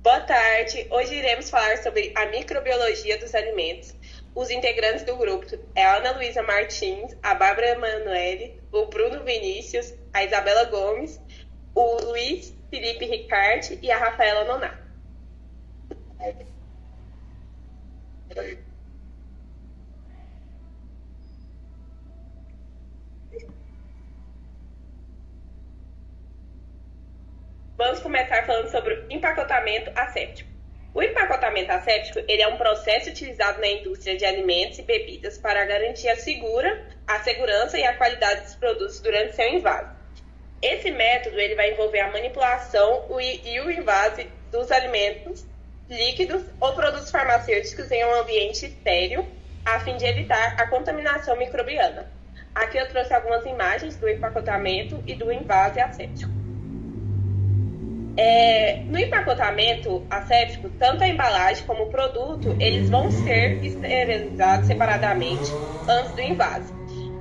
Boa tarde. Hoje iremos falar sobre a microbiologia dos alimentos. Os integrantes do grupo é a Ana Luísa Martins, a Bárbara Emanuele, o Bruno Vinícius, a Isabela Gomes, o Luiz Felipe Ricarte e a Rafaela Nonato. Vamos começar falando sobre o empacotamento asséptico. O empacotamento asséptico ele é um processo utilizado na indústria de alimentos e bebidas para garantir a segurança e a qualidade dos produtos durante seu invase. Esse método ele vai envolver a manipulação e o invase dos alimentos, líquidos ou produtos farmacêuticos em um ambiente estéril, a fim de evitar a contaminação microbiana. Aqui eu trouxe algumas imagens do empacotamento e do invase asséptico. No empacotamento asséptico, tanto a embalagem como o produto, eles vão ser esterilizados separadamente antes do invase.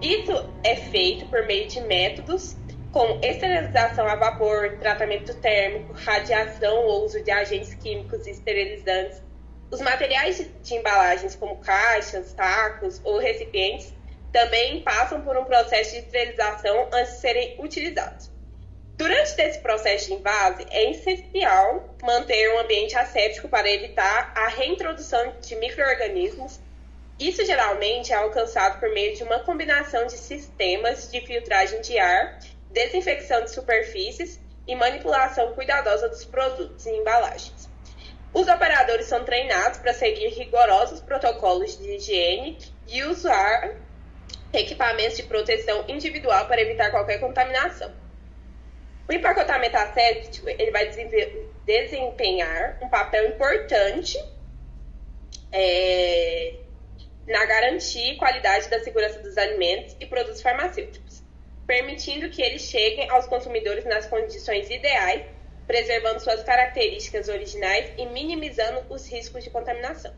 Isso é feito por meio de métodos como esterilização a vapor, tratamento térmico, radiação ou uso de agentes químicos esterilizantes. Os materiais de embalagens como caixas, sacos ou recipientes também passam por um processo de esterilização antes de serem utilizados. Durante esse processo de invase, é essencial manter um ambiente asséptico para evitar a reintrodução de micro-organismos. Isso geralmente é alcançado por meio de uma combinação de sistemas de filtragem de ar, desinfecção de superfícies e manipulação cuidadosa dos produtos e embalagens. Os operadores são treinados para seguir rigorosos protocolos de higiene e usar equipamentos de proteção individual para evitar qualquer contaminação. O empacotamento asséptico ele vai desempenhar um papel importante na garantia e qualidade da segurança dos alimentos e produtos farmacêuticos, permitindo que eles cheguem aos consumidores nas condições ideais, preservando suas características originais e minimizando os riscos de contaminação.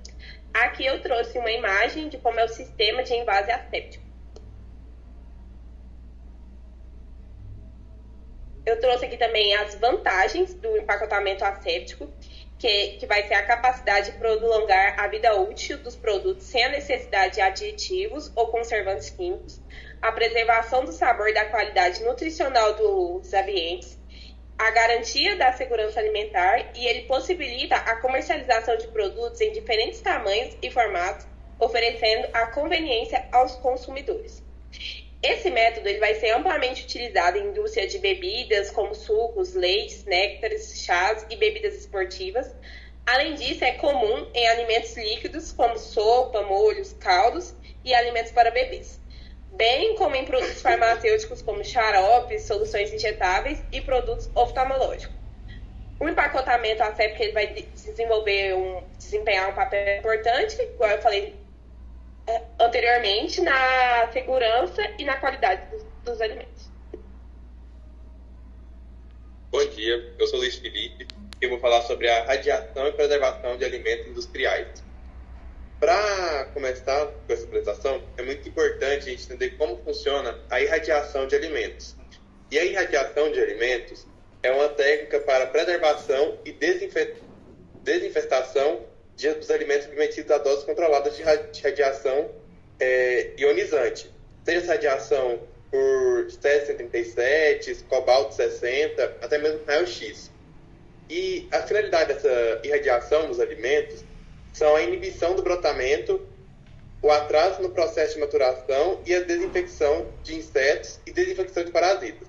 Aqui eu trouxe uma imagem de como é o sistema de invase asséptico. Eu trouxe aqui também as vantagens do empacotamento asséptico, que vai ser a capacidade de prolongar a vida útil dos produtos sem a necessidade de aditivos ou conservantes químicos, a preservação do sabor e da qualidade nutricional dos ambientes, a garantia da segurança alimentar e ele possibilita a comercialização de produtos em diferentes tamanhos e formatos, oferecendo a conveniência aos consumidores. Esse método ele vai ser amplamente utilizado em indústria de bebidas, como sucos, leites, néctares, chás e bebidas esportivas. Além disso, é comum em alimentos líquidos, como sopa, molhos, caldos e alimentos para bebês, bem como em produtos farmacêuticos, como xaropes, soluções injetáveis e produtos oftalmológicos. O empacotamento asséptico ele vai desempenhar um papel importante, igual eu falei anteriormente, na segurança e na qualidade dos alimentos. Bom dia, eu sou Luiz Felipe e vou falar sobre a radiação e preservação de alimentos industriais. Para começar com essa apresentação, é muito importante a gente entender como funciona a irradiação de alimentos. E a irradiação de alimentos é uma técnica para preservação e desinfestação dos alimentos submetidos a doses controladas de radiação ionizante. Seja essa radiação por Césio-137, cobalto 60, até mesmo raio-x. E a finalidade dessa irradiação nos alimentos são a inibição do brotamento, o atraso no processo de maturação e a desinfecção de insetos e desinfecção de parasitas.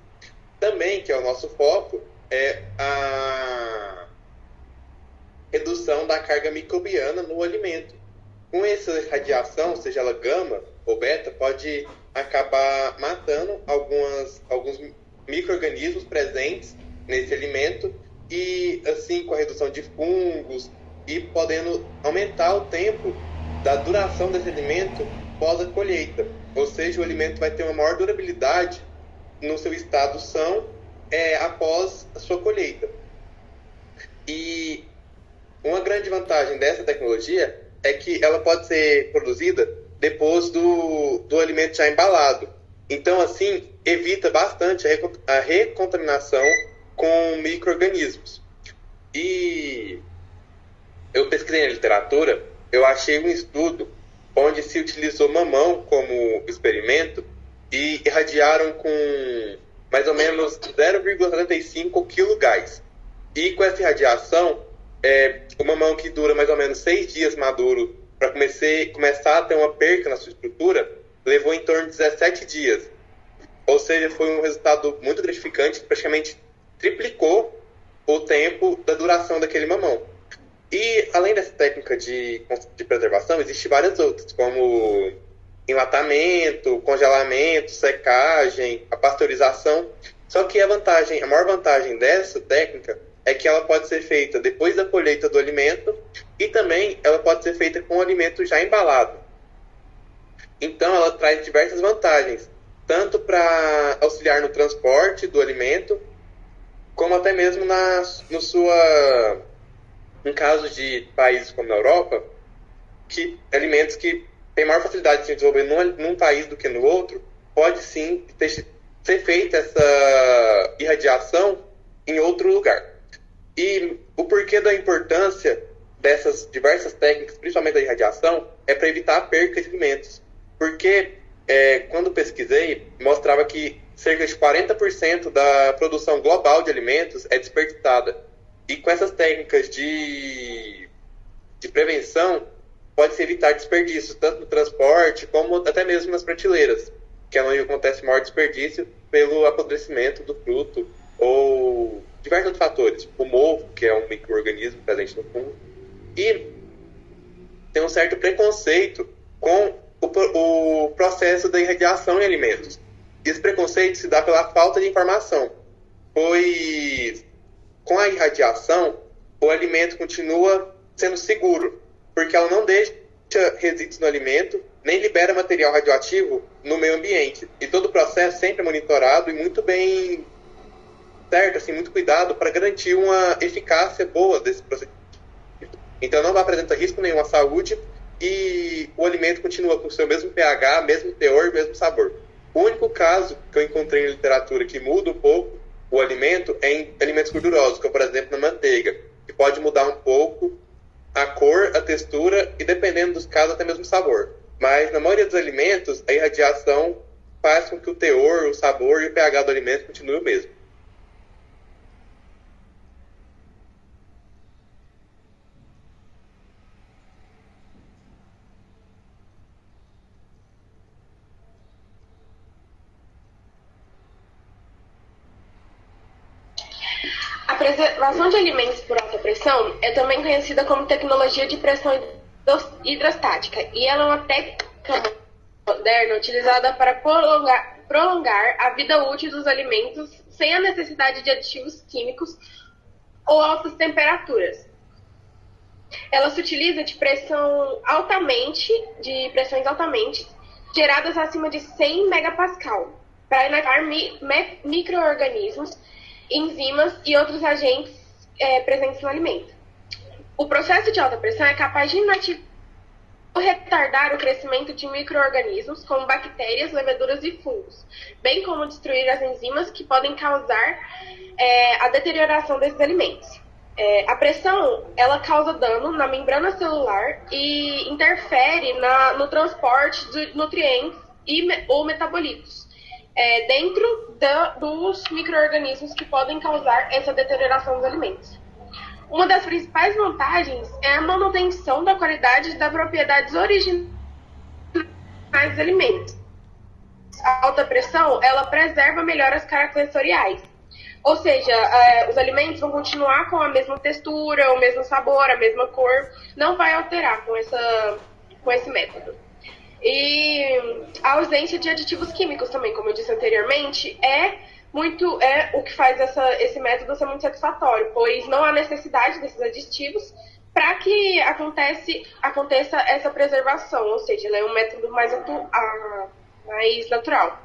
Também, que é o nosso foco, é a redução da carga microbiana no alimento. Com essa radiação, seja ela gama ou beta, pode acabar matando alguns micro-organismos presentes nesse alimento e, assim, com a redução de fungos e podendo aumentar o tempo da duração desse alimento pós a colheita. Ou seja, o alimento vai ter uma maior durabilidade no seu estado são após a sua colheita. E uma grande vantagem dessa tecnologia é que ela pode ser produzida depois do alimento já embalado. Então, assim, evita bastante a recontaminação com micro-organismos. E eu pesquisei na literatura, eu achei um estudo onde se utilizou mamão como experimento e irradiaram com mais ou menos 0,75 kg gás. E com essa irradiação, o mamão que dura mais ou menos 6 dias maduro para começar a ter uma perca na sua estrutura, levou em torno de 17 dias. Ou seja, foi um resultado muito gratificante, que praticamente triplicou o tempo da duração daquele mamão. E, além dessa técnica de preservação, existem várias outras, como enlatamento, congelamento, secagem, a pasteurização. Só que a maior vantagem dessa técnica é que ela pode ser feita depois da colheita do alimento e também ela pode ser feita com o alimento já embalado. Então, ela traz diversas vantagens, tanto para auxiliar no transporte do alimento, como até mesmo em casos de países como a Europa, que alimentos que têm maior facilidade de se desenvolver num país do que no outro, pode sim ser feita essa irradiação em outro lugar. E o porquê da importância dessas diversas técnicas, principalmente da irradiação, é para evitar a perca de alimentos. Porque, quando pesquisei, mostrava que cerca de 40% da produção global de alimentos é desperdiçada. E com essas técnicas de prevenção, pode-se evitar desperdício, tanto no transporte, como até mesmo nas prateleiras, que é onde acontece o maior desperdício pelo apodrecimento do fruto, ou diversos outros fatores, o mofo, que é um micro-organismo presente no fungo. E tem um certo preconceito com o processo da irradiação em alimentos. Esse preconceito se dá pela falta de informação, pois com a irradiação, o alimento continua sendo seguro, porque ela não deixa resíduos no alimento, nem libera material radioativo no meio ambiente. E todo o processo sempre é monitorado e muito bem certo, assim, muito cuidado para garantir uma eficácia boa desse processo. Então não apresenta risco nenhum à saúde e o alimento continua com o seu mesmo pH, mesmo teor, mesmo sabor. O único caso que eu encontrei em literatura que muda um pouco o alimento é em alimentos gordurosos, como por exemplo na manteiga, que pode mudar um pouco a cor, a textura e, dependendo dos casos, até mesmo o sabor. Mas na maioria dos alimentos, a irradiação faz com que o teor, o sabor e o pH do alimento continuem o mesmo. A preservação de alimentos por alta pressão é também conhecida como tecnologia de pressão hidrostática, e ela é uma técnica moderna utilizada para prolongar a vida útil dos alimentos sem a necessidade de aditivos químicos ou altas temperaturas. Ela se utiliza de pressões altamente geradas acima de 100 megapascal para inativar micro-organismos, enzimas e outros agentes presentes no alimento. O processo de alta pressão é capaz de inativar ou retardar o crescimento de micro-organismos, como bactérias, leveduras e fungos, bem como destruir as enzimas que podem causar a deterioração desses alimentos. A pressão, ela causa dano na membrana celular e interfere no transporte de nutrientes ou metabolitos dentro dos micro-organismos que podem causar essa deterioração dos alimentos. Uma das principais vantagens é a manutenção da qualidade e das propriedades originais dos alimentos. A alta pressão, ela preserva melhor as características sensoriais. Ou seja, os alimentos vão continuar com a mesma textura, o mesmo sabor, a mesma cor, não vai alterar com esse método. E a ausência de aditivos químicos também, como eu disse anteriormente, é o que faz esse método ser muito satisfatório, pois não há necessidade desses aditivos para que aconteça essa preservação, ou seja, ele é um método mais natural.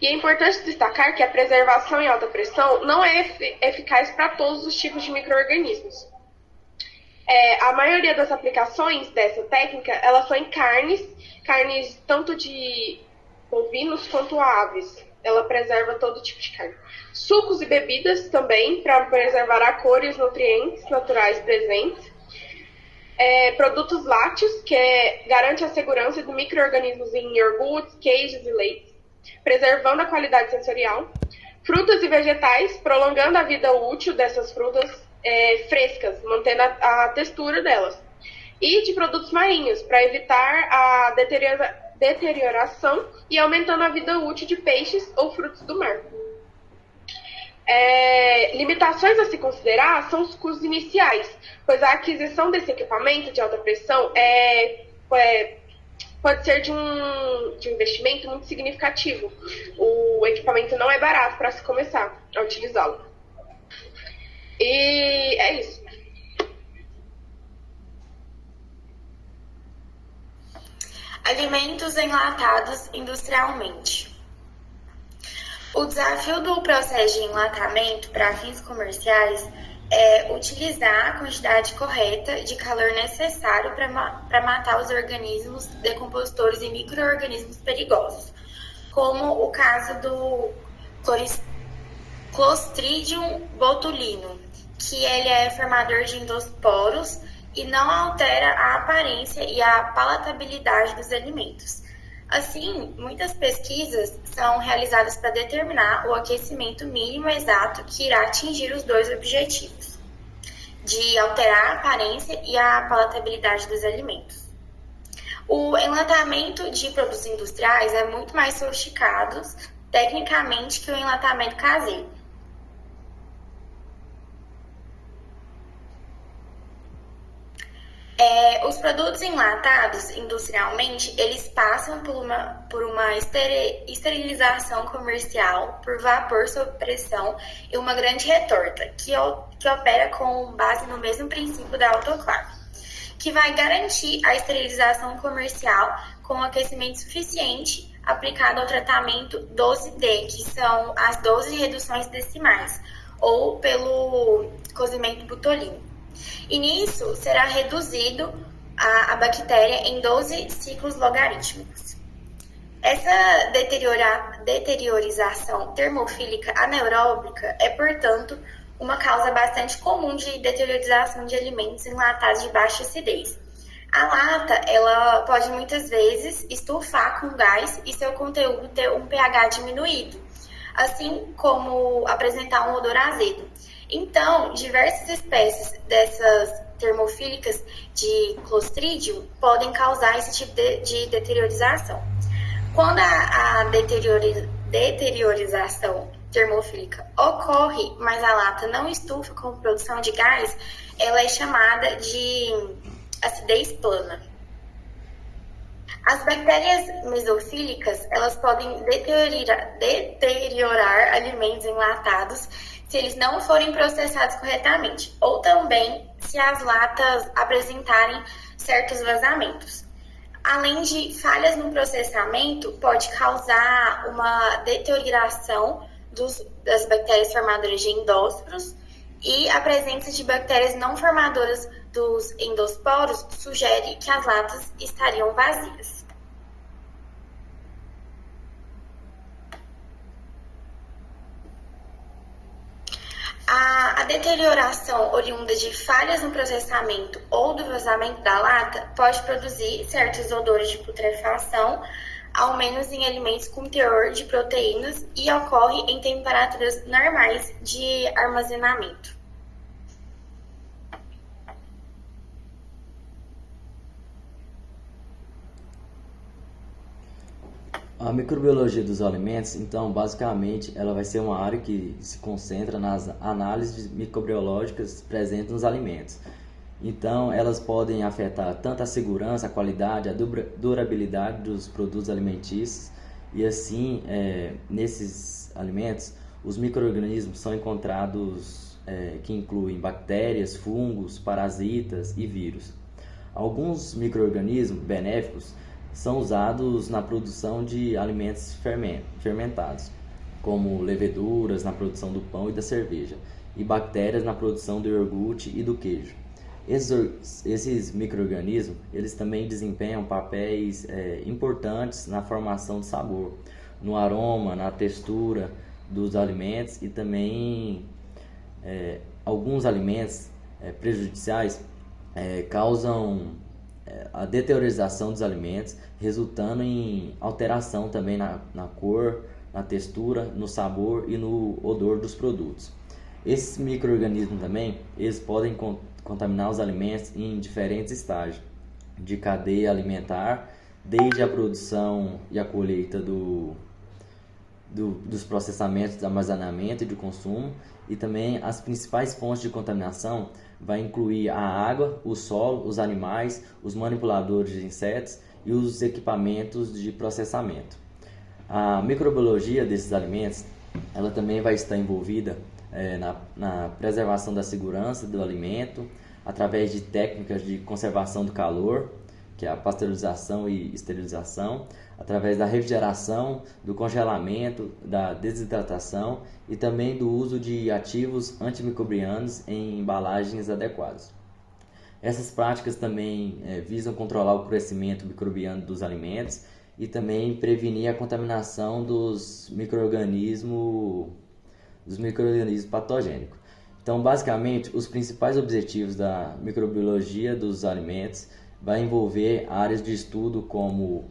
E é importante destacar que a preservação em alta pressão não é eficaz para todos os tipos de micro-organismos. A maioria das aplicações dessa técnica, elas são em carnes tanto de bovinos quanto aves. Ela preserva todo tipo de carne. Sucos e bebidas também, para preservar a cor e os nutrientes naturais presentes. Produtos lácteos, que garante a segurança de micro-organismos em iogurtes, queijos e leites, preservando a qualidade sensorial. Frutas e vegetais, prolongando a vida útil dessas frutas frescas, mantendo a textura delas. E de produtos marinhos, para evitar a deterioração e aumentando a vida útil de peixes ou frutos do mar. Limitações a se considerar são os custos iniciais, pois a aquisição desse equipamento de alta pressão pode ser de um investimento muito significativo. O equipamento não é barato para se começar a utilizá-lo. E é isso. Alimentos enlatados industrialmente. O desafio do processo de enlatamento para fins comerciais é utilizar a quantidade correta de calor necessário para matar os organismos decompositores e micro-organismos perigosos, como o caso do Clostridium botulinum, que ele é formador de endosporos e não altera a aparência e a palatabilidade dos alimentos. Assim, muitas pesquisas são realizadas para determinar o aquecimento mínimo exato que irá atingir os dois objetivos, de alterar a aparência e a palatabilidade dos alimentos. O enlatamento de produtos industriais é muito mais sofisticado tecnicamente que o enlatamento caseiro. Os produtos enlatados industrialmente, eles passam por uma esterilização comercial por vapor sob pressão e uma grande retorta, que opera com base no mesmo princípio da autoclave, que vai garantir a esterilização comercial com aquecimento suficiente aplicado ao tratamento 12D, que são as 12 reduções decimais, ou pelo cozimento botulínico. E nisso será reduzido a bactéria em 12 ciclos logarítmicos. Essa deteriorização termofílica anaeróbica é, portanto, uma causa bastante comum de deteriorização de alimentos enlatados de baixa acidez. A lata, ela pode muitas vezes estufar com gás e seu conteúdo ter um pH diminuído, assim como apresentar um odor azedo. Então, diversas espécies dessas termofílicas de Clostridium podem causar esse tipo de deteriorização. Quando a deteriorização termofílica ocorre, mas a lata não estufa com produção de gás, ela é chamada de acidez plana. As bactérias mesofílicas, elas podem deteriorar alimentos enlatados se eles não forem processados corretamente, ou também se as latas apresentarem certos vazamentos. Além de falhas no processamento, pode causar uma deterioração das bactérias formadoras de endósporos, e a presença de bactérias não formadoras dos endosporos sugere que as latas estariam vazias. A deterioração oriunda de falhas no processamento ou do vazamento da lata pode produzir certos odores de putrefação, ao menos em alimentos com teor de proteínas, e ocorre em temperaturas normais de armazenamento. A microbiologia dos alimentos, então, basicamente, ela vai ser uma área que se concentra nas análises microbiológicas presentes nos alimentos. Então, elas podem afetar tanto a segurança, a qualidade, a durabilidade dos produtos alimentícios, e assim, nesses alimentos, os micro-organismos são encontrados que incluem bactérias, fungos, parasitas e vírus. Alguns micro-organismos benéficos são usados na produção de alimentos fermentados, como leveduras na produção do pão e da cerveja, e bactérias na produção do iogurte e do queijo. Esses micro-organismos, eles também desempenham papéis importantes na formação de sabor, no aroma, na textura dos alimentos e também alguns alimentos prejudiciais causam a deteriorização dos alimentos, resultando em alteração também na cor, na textura, no sabor e no odor dos produtos. Esses micro-organismos também, eles podem contaminar os alimentos em diferentes estágios de cadeia alimentar, desde a produção e a colheita dos processamentos, de armazenamento e de consumo, e também as principais fontes de contaminação vai incluir a água, o solo, os animais, os manipuladores de insetos e os equipamentos de processamento. A microbiologia desses alimentos, ela também vai estar envolvida na preservação da segurança do alimento, através de técnicas de conservação do calor, que é a pasteurização e esterilização, através da refrigeração, do congelamento, da desidratação e também do uso de ativos antimicrobianos em embalagens adequadas. Essas práticas também visam controlar o crescimento microbiano dos alimentos e também prevenir a contaminação dos micro-organismos patogênicos. Então, basicamente, os principais objetivos da microbiologia dos alimentos vai envolver áreas de estudo como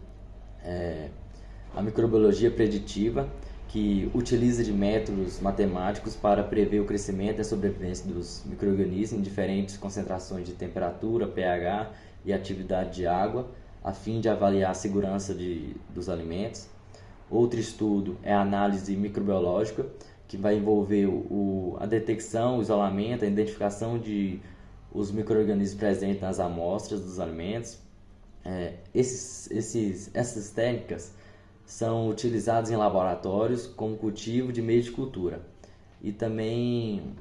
a microbiologia preditiva, que utiliza de métodos matemáticos para prever o crescimento e a sobrevivência dos micro-organismos em diferentes concentrações de temperatura, pH e atividade de água, a fim de avaliar a segurança dos alimentos. Outro estudo é a análise microbiológica, que vai envolver a detecção, o isolamento, a identificação de os micro-organismos presentes nas amostras dos alimentos. Essas técnicas são utilizadas em laboratórios como cultivo de meio de cultura e também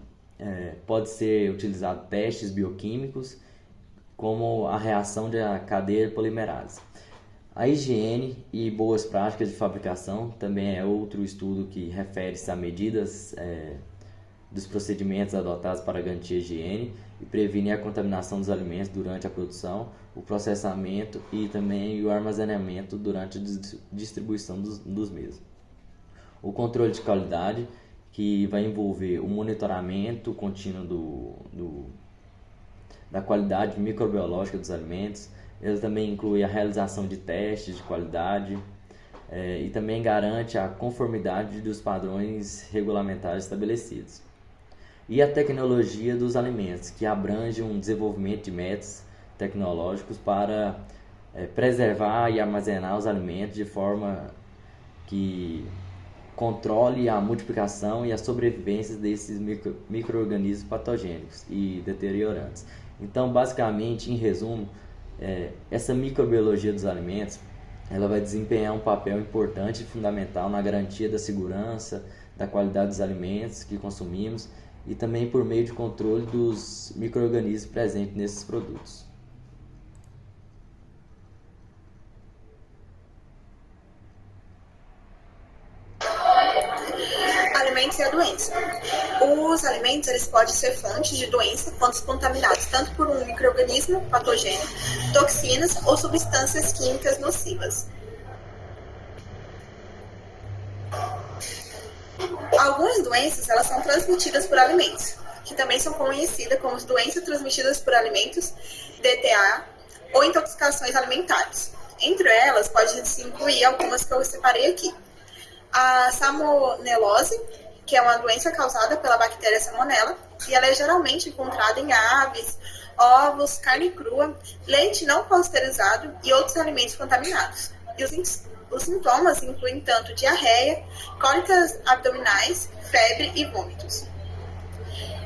pode ser utilizado testes bioquímicos como a reação da cadeia polimerase. A higiene e boas práticas de fabricação também é outro estudo que refere-se a medidas dos procedimentos adotados para garantir a higiene e prevenir a contaminação dos alimentos durante a produção, o processamento e também o armazenamento durante a distribuição dos mesmos. O controle de qualidade, que vai envolver o monitoramento contínuo da qualidade microbiológica dos alimentos. Ele também inclui a realização de testes de qualidade e também garante a conformidade dos padrões regulamentares estabelecidos. E a tecnologia dos alimentos, que abrange um desenvolvimento de métodos tecnológicos para preservar e armazenar os alimentos de forma que controle a multiplicação e a sobrevivência desses micro-organismos patogênicos e deteriorantes. Então, basicamente, em resumo, essa microbiologia dos alimentos ela vai desempenhar um papel importante e fundamental na garantia da segurança, da qualidade dos alimentos que consumimos e também por meio de controle dos micro-organismos presentes nesses produtos. Alimentos e a doença. Os alimentos eles podem ser fontes de doença quando contaminados tanto por um micro-organismo patogênico, toxinas ou substâncias químicas nocivas. Algumas doenças elas são transmitidas por alimentos, que também são conhecidas como doenças transmitidas por alimentos, DTA ou intoxicações alimentares. Entre elas, pode-se incluir algumas que eu separei aqui. A salmonelose, que é uma doença causada pela bactéria salmonella, e ela é geralmente encontrada em aves, ovos, carne crua, leite não pasteurizado e outros alimentos contaminados. E os sintomas incluem tanto diarreia, cólicas abdominais, febre e vômitos.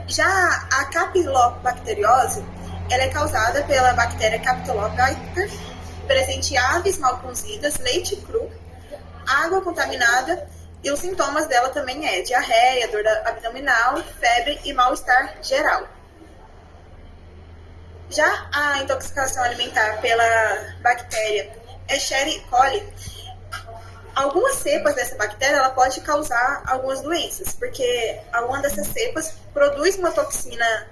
Já a capilobacteriose, ela é causada pela bactéria Capilobacter, presente em aves mal cozidas, leite cru, água contaminada, e os sintomas dela também é diarreia, dor abdominal, febre e mal-estar geral. Já a intoxicação alimentar pela bactéria Escherichia coli, algumas cepas dessa bactéria ela pode causar algumas doenças, porque alguma dessas cepas produz uma toxina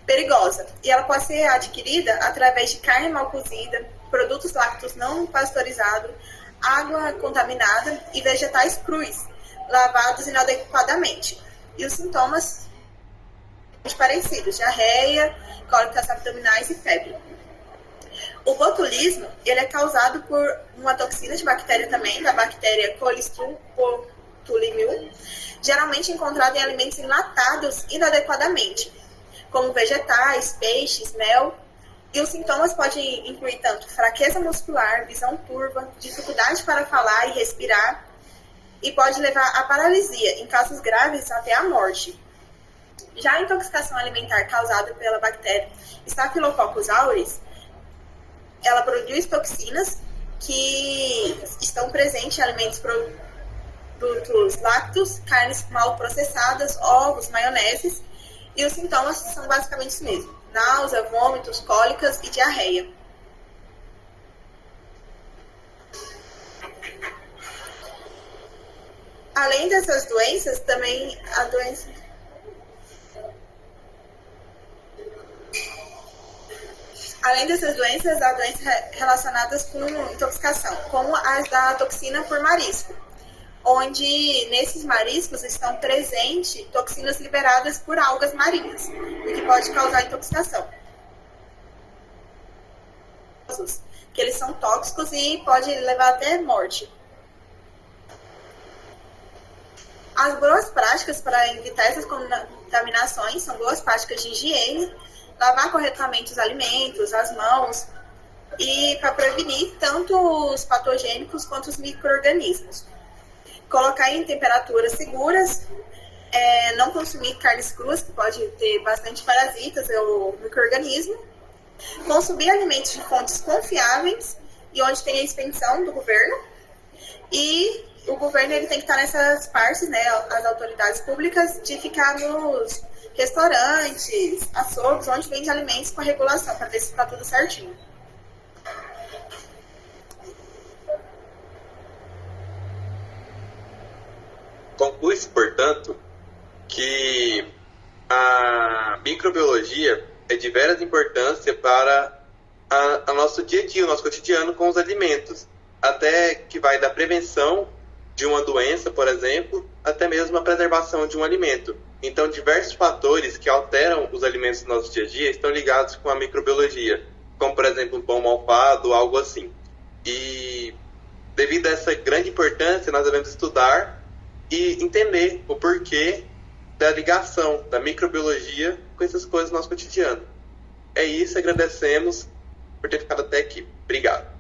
perigosa e ela pode ser adquirida através de carne mal cozida, produtos lácteos não pasteurizados, água contaminada e vegetais crus, lavados inadequadamente. E os sintomas parecidos: diarreia, cólicas abdominais e febre. O botulismo, ele é causado por uma toxina de bactéria também, da bactéria Colistridium botulinum, geralmente encontrada em alimentos enlatados inadequadamente, como vegetais, peixes, mel. E os sintomas podem incluir tanto fraqueza muscular, visão turva, dificuldade para falar e respirar, e pode levar à paralisia, em casos graves até à morte. Já a intoxicação alimentar causada pela bactéria Staphylococcus aureus, ela produz toxinas que estão presentes em alimentos, produtos lácteos, carnes mal processadas, ovos, maioneses, e os sintomas são basicamente os mesmos: náusea, vômitos, cólicas e diarreia. Além dessas doenças, também a doença... Além dessas doenças, há doenças relacionadas com intoxicação, como as da toxina por marisco, onde nesses mariscos estão presentes toxinas liberadas por algas marinhas, o que pode causar intoxicação. Que eles são tóxicos e pode levar até morte. As boas práticas para evitar essas contaminações são boas práticas de higiene, lavar corretamente os alimentos, as mãos, e para prevenir tanto os patogênicos quanto os micro-organismos. Colocar em temperaturas seguras, não consumir carnes cruas, que pode ter bastante parasitas ou micro-organismo, consumir alimentos de fontes confiáveis e onde tem a expedição do governo, e o governo ele tem que estar nessas partes, né, as autoridades públicas, de ficar nos restaurantes, açougues, onde vende alimentos com a regulação, para ver se está tudo certinho. Conclui-se, portanto, que a microbiologia é de veras importância para a nosso dia a dia, o nosso cotidiano com os alimentos, até que vai da prevenção de uma doença, por exemplo, até mesmo a preservação de um alimento. Então, diversos fatores que alteram os alimentos do nosso dia a dia estão ligados com a microbiologia, como, por exemplo, um pão malfado, algo assim. E, devido a essa grande importância, nós devemos estudar e entender o porquê da ligação da microbiologia com essas coisas do nosso cotidiano. É isso, agradecemos por ter ficado até aqui. Obrigado.